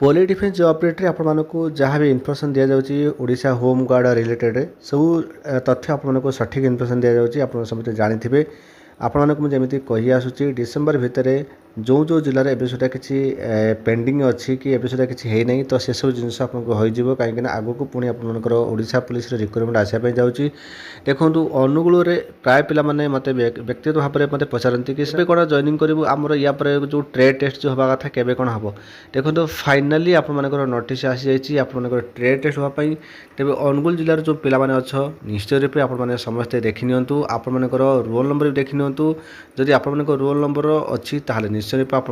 पोली defence job update आपको जहाँ भी इनफर्मेशन दि जाऊँगी ओडिशा होम गार्ड रिलेटेड सब तथ्य आपको सठिक इनफर्मेशन दि जाऊँगी आप समस्त जानी आपण को जमी कही आसूँ डिसेम्बर भितर जो जो जिले में सुधा किसी पेंडिंग अच्छी कि एवं सुधा किसी है नहीं तो से सब जिन आपको हो कहीं आग को पुणी आपर ओडिशा पुलिस रिक्रुटमेंट आसापी जाऊँगी देखूँ अनुगुल प्राय पिला माने मत व्यक्तिगत भाव में मत पचारती कि से कौन जॉइनिंग करूँ आमर या जो ट्रेड टेस्ट जो हवा कथा केवे कौन हम देखो फाइनाली आपर नोटिस आसी जाइए आपर ट्रेड टेस्ट होगापी तेज अनुगुल जिलार जो पाने अच्छ निश्चय रूपे आप समस्ते देखी निंतु आपर रोल नंबर भी देखी निंतु जदि आप रोल नंबर अच्छी ताहले निश्चय रूपे आप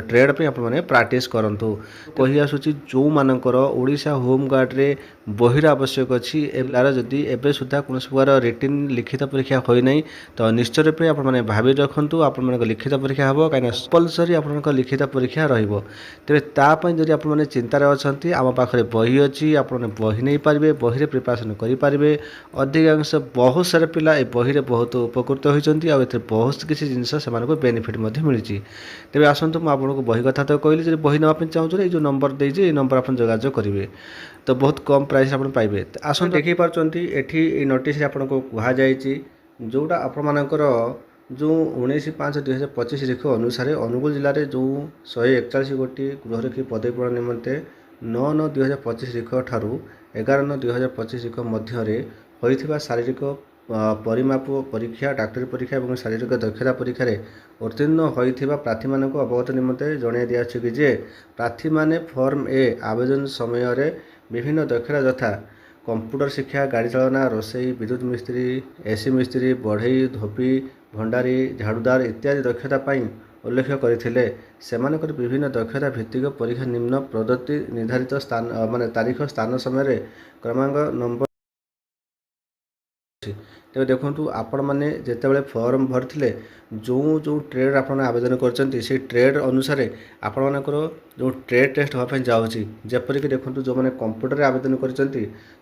ट्रेड पे आप प्राक्ट करूँ कही आसूँ जो मानकर ओडिशा होम गार्ड रे बहिर आवश्यक अच्छी तार जदि एवं सुधा कौन प्रकार रिटिन लिखित परीक्षा होना तो निश्चय रूपे आप भावी रखुँ आप लिखित परीक्षा हम कहीं कंपलसरी आप लिखित परीक्षा रे तापाई जब आप चिंतार अच्छा आम पाखे बही अच्छी आप बही नहीं पारे बही प्रिपारेसन करेंगे अधिकांश बहुत सारा पिला ए बही में बहुत उपकृत होती बहुत किसी जिनस से बेनिफिट मिली तेज आसतु मुझे आपको बही कथा तो कहली जब बही नापी चाहूँ जो नंबर देजी नंबर आप जोगाजोग करेंगे तो बहुत कम प्राइस आप पाइबे आसतु देखी पार्टी ये नोटिस आपको कहुई जोटा आपर जो 19/5/2025 रेख अनुसार अनुगुल जिले में जो 141 गोटी गृहरक्षी पदवी पूरण निमंते 9/9/2025 रेख ठारू 11/9/2025 रेख मध्य होता शारीरिक परिमाप परीक्षा डाक्तरी परीक्षा और शारीरिक दक्षता परीक्षा उत्तीर्ण होता प्रार्थी मानक अवगत निमंते जन दिया कि प्रार्थी माने फॉर्म ए आवेदन समय विभिन्न दक्षता यथा कंप्यूटर शिक्षा गाड़ी चालना रोसई विद्युत मिस्त्री एसी मिस्त्री बढ़ई धोबी भंडारी झाड़ूदार इत्यादि दक्षता पाई उल्लेख करते सेमानकर विभिन्न दक्षता भित्तिक परीक्षा निम्न प्रदत्ति निर्धारित स्थान माने तारीख स्थान समय क्रमांक नंबर तेज देखूँ आपण मैंने जिते फॉर्म भरते जो जो ट्रेड आप आवेदन कर ट्रेड अनुसार आपर जो ट्रेड टेस्ट होगापी जाऊँगी जपरिक देखूँ जो मैंने कंप्यूटर आवेदन कर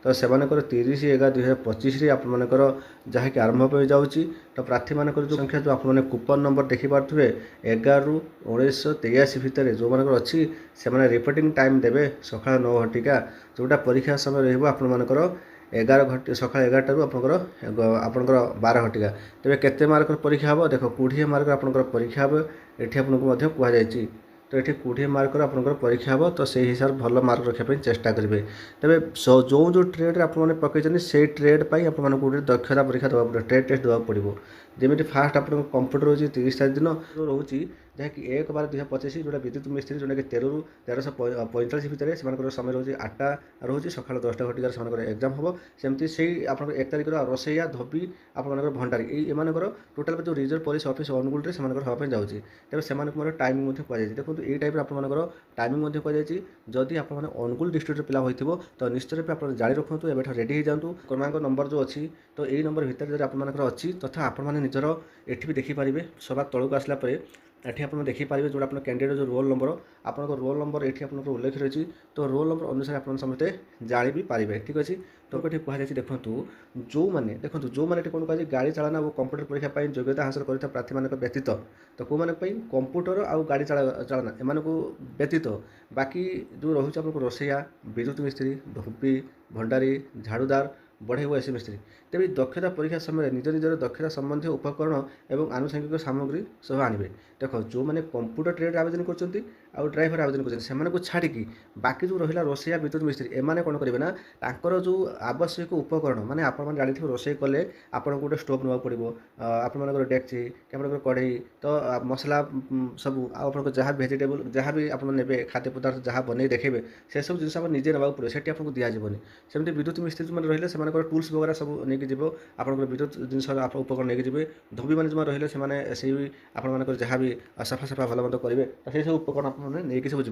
तो से 30/11/2025 आपर जहाँकि आरंभ हो जाऊँगी तो प्रार्थी मान जो संख्या जो आपने कूपन नंबर देखिपे 11/1983 भितर जो मान अच्छी से रिपोर्टिंग टाइम देवे सका 9 घटिका जोटा परीक्षा समय रहा 11 घंटे सका 11 आपंकर 12 घटिका तेज केते मार्क परीक्षा हम देख 20 मार्क आपंकर परीक्षा हम ये आपको कहुई तो ये 20 मार्क आपंकर परीक्षा हम तो से हिसाब से भल मार्क रखापी चेष्टा करेंगे तेज जो जो ट्रेड आप पकड़ से ट्रेड पर आपको दक्षता परीक्षा देवा पड़े ट्रेड टेस्ट देवा पड़ो जमी फास्ट आप कंप्यूटर हो 30 तारीख दिन रोचे जहाँकि 1/12/2025 जोटा विद्युत मिस्त्री जोटा कि 13 ରୁ 13:45 भितर से समय रोचे 8टा रोचे सका 10टा घटिकार से एग्जाम हम सेमती से आप 1 तारीख रोसैया धोबी आप भंडारी एम टोटाल जो रिजर्व पुलिस ऑफिस अनुगुल से हाँपाई जाऊँगी तेज से टाइमिंग कहुई देखो ये टाइप आपर टाइमिंग कहुई जदि आप अनुगुल डिस्ट्रिक्ट पिला हो तो निश्चय रूप आप जारी रखुँ एवं रेडी हो जातु क्रमांक नंबर जो अच्छी तो यही नंबर भितर जब आपर अच्छी तथा आपण निजर एठी भी देखिपारे सभा तौक आसला ये आप देखिपारे जो आप कैंडिडेट जो रोल नंबर आप रोल नंबर ये आप उल्लेख रही तो रोल नंबर अनुसार आप समस्ते जानी भी पारे ठीक अच्छे तो ये कहुई देखूँ जो मैंने देखो जो मैंने कौन कह गाड़ी चालना और कंप्यूटर परीक्षा योग्यता हासिल कर प्रार्थी मान व्यतीत तो कौ मानी कंप्यूटर आउ गाड़ी चालना एम व्यतीत बाकी जो रोचे आपको रोसैया विद्युत मिस्त्री धोबी भंडारी झाड़ूदार बढ़े हुआ एसी मिस्त्री तेज दक्षता परीक्षा समय निज निजर दक्षता संबंधी उपकरण और आनुषंगिक सामग्री सब आनबे देख जो मैंने कंप्यूटर ट्रेड आवेदन कर ड्राइवर आवेदन कर छाड़ी बाकी जो रहा रोसैया विद्युत मिस्त्री एम कौन करेंगे ना तांकर जो आवश्यक उपकरण माने आप जानी रोसई कले आपको गोटे स्टोव ना पड़ो आपर डेक्ची कि कढ़ई तो मसला सब आप जहाँ भेजिटेबल जहाँ भी आप ने खाद्य पदार्थ जहाँ बन देखेंगे से सब जिन निजे ना पड़ो से आपको दिजावनी सेमती विद्युत मिस्त्री जो रही है टूल्स वगैरह सब नहीं जीव आप विद्युत जिन उपकरण नहीं जी धोबी मैंने जो रही है से आप जहाँ भी सफा सफा भल मत करेंगे से सब उपकरण आप सब जी